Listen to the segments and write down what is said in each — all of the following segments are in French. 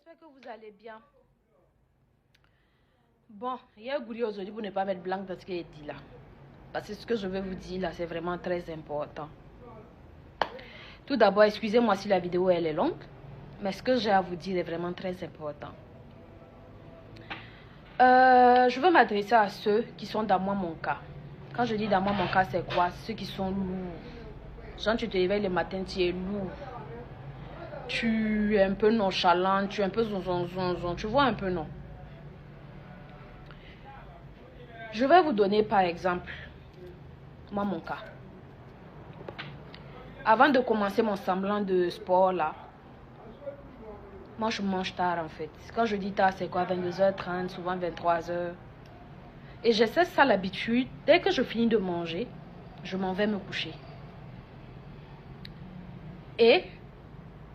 j'espère que vous allez bien. Bon, il y a un goût aujourd'hui pour ne pas mettre blanc dans ce qui est dit là. Parce que ce que je vais vous dire là, c'est vraiment très important. Tout d'abord, excusez-moi si la vidéo elle est longue, mais ce que j'ai à vous dire est vraiment très important. Je veux m'adresser à ceux qui sont dans moi mon cas. Quand je dis dans moi mon cas, c'est quoi? Ceux qui sont lourds. Genre, tu te réveilles le matin, tu es lourd. Tu es un peu nonchalant, tu es un peu zonzon, tu vois un peu, non? Je vais vous donner par exemple, moi mon cas. Avant de commencer mon semblant de sport là, moi je mange tard en fait. Quand je dis tard, c'est quoi? 22h30, souvent 23h. Et j'ai ça l'habitude, dès que je finis de manger, je m'en vais me coucher. Et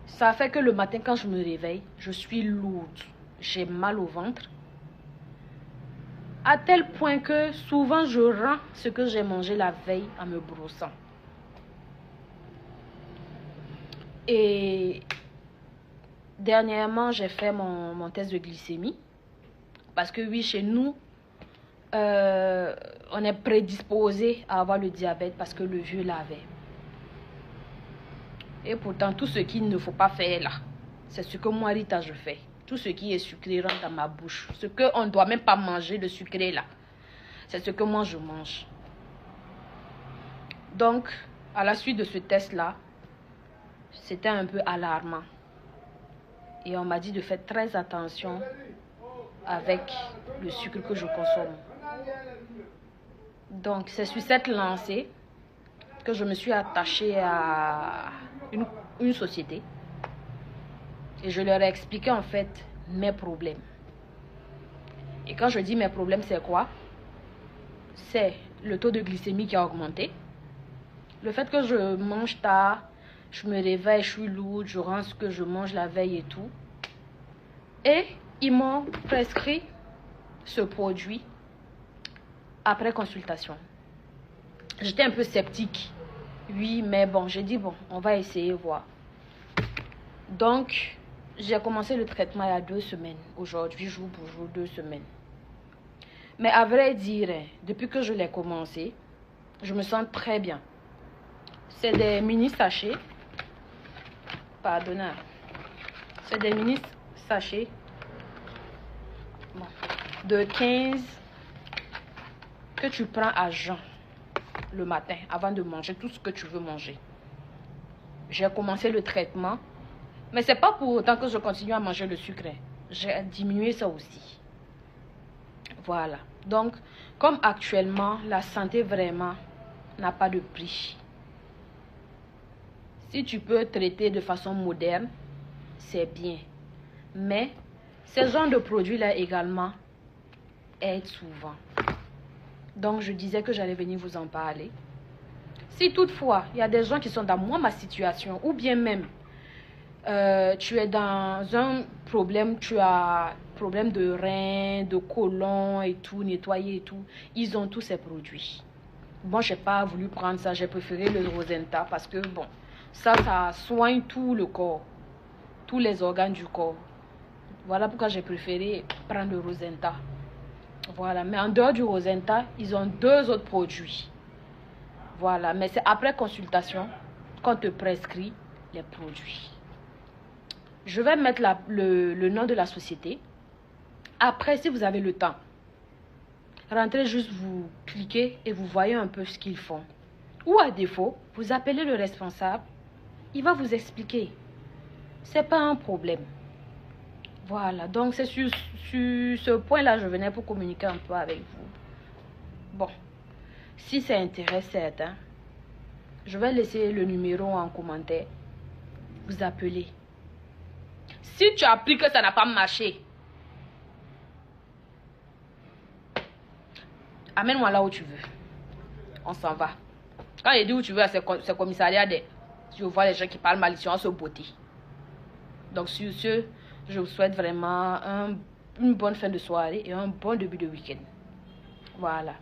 ça fait que le matin quand je me réveille, je suis lourde. J'ai mal au ventre. À tel point que souvent je rends ce que j'ai mangé la veille en me brossant. Et dernièrement, j'ai fait mon test de glycémie. Parce que oui, chez nous, on est prédisposé à avoir le diabète parce que le vieux l'avait. Et pourtant, tout ce qu'il ne faut pas faire là, c'est ce que moi, Rita, je fais. Tout ce qui est sucré rentre dans ma bouche. Ce qu'on ne doit même pas manger, le sucré là, c'est ce que moi, je mange. Donc, à la suite de ce test-là, c'était un peu alarmant. Et on m'a dit de faire très attention avec le sucre que je consomme. Donc, c'est sur cette lancée que je me suis attachée à une société. Et je leur ai expliqué en fait mes problèmes. Et quand je dis mes problèmes, c'est quoi? C'est le taux de glycémie qui a augmenté. Le fait que je mange tard, je me réveille, je suis lourde, je rends ce que je mange la veille et tout. Et ils m'ont prescrit ce produit après consultation. J'étais un peu sceptique. Oui, mais bon, j'ai dit bon, on va essayer, voir. Donc, j'ai commencé le traitement il y a 2 semaines. Aujourd'hui, jour pour jour, 2 semaines. Mais à vrai dire, depuis que je l'ai commencé, je me sens très bien. C'est des mini sachets. Pardonnez. C'est des mini sachets. Bon, de 15 que tu prends à jeun le matin avant de manger tout ce que tu veux manger. J'ai commencé le traitement. Mais c'est pas pour autant que je continue à manger le sucre. J'ai diminué ça aussi. Voilà. Donc, comme actuellement, la santé vraiment n'a pas de prix. Si tu peux traiter de façon moderne, c'est bien. Mais, ce genre de produits-là également aident souvent. Donc, je disais que j'allais venir vous en parler. Si toutefois, il y a des gens qui sont dans ma situation, ou bien même, tu es dans un problème, tu as problème de rein, de côlon et tout, nettoyer et tout, ils ont tous ces produits. Bon, j'ai pas voulu prendre ça, j'ai préféré le Rosenta parce que bon, ça soigne tout le corps, tous les organes du corps. Voilà pourquoi j'ai préféré prendre le Rosenta. Voilà, mais en dehors du Rosenta, ils ont 2 autres produits. Voilà, mais c'est après consultation qu'on te prescrit les produits. Je vais mettre le nom de la société. Après, si vous avez le temps, rentrez juste, vous cliquez et vous voyez un peu ce qu'ils font. Ou à défaut, vous appelez le responsable. Il va vous expliquer. C'est pas un problème. Voilà, donc c'est sur ce point-là, je venais pour communiquer un peu avec vous. Bon, si ça intéresse certains, je vais laisser le numéro en commentaire. Vous appelez. Si tu as appris que ça n'a pas marché, amène-moi là où tu veux. On s'en va. Quand il dit où tu veux, c'est commissariat des... Je vois les gens qui parlent mal, ils sont en se beauté. Donc sur ce, je vous souhaite vraiment une bonne fin de soirée et un bon début de week-end. Voilà.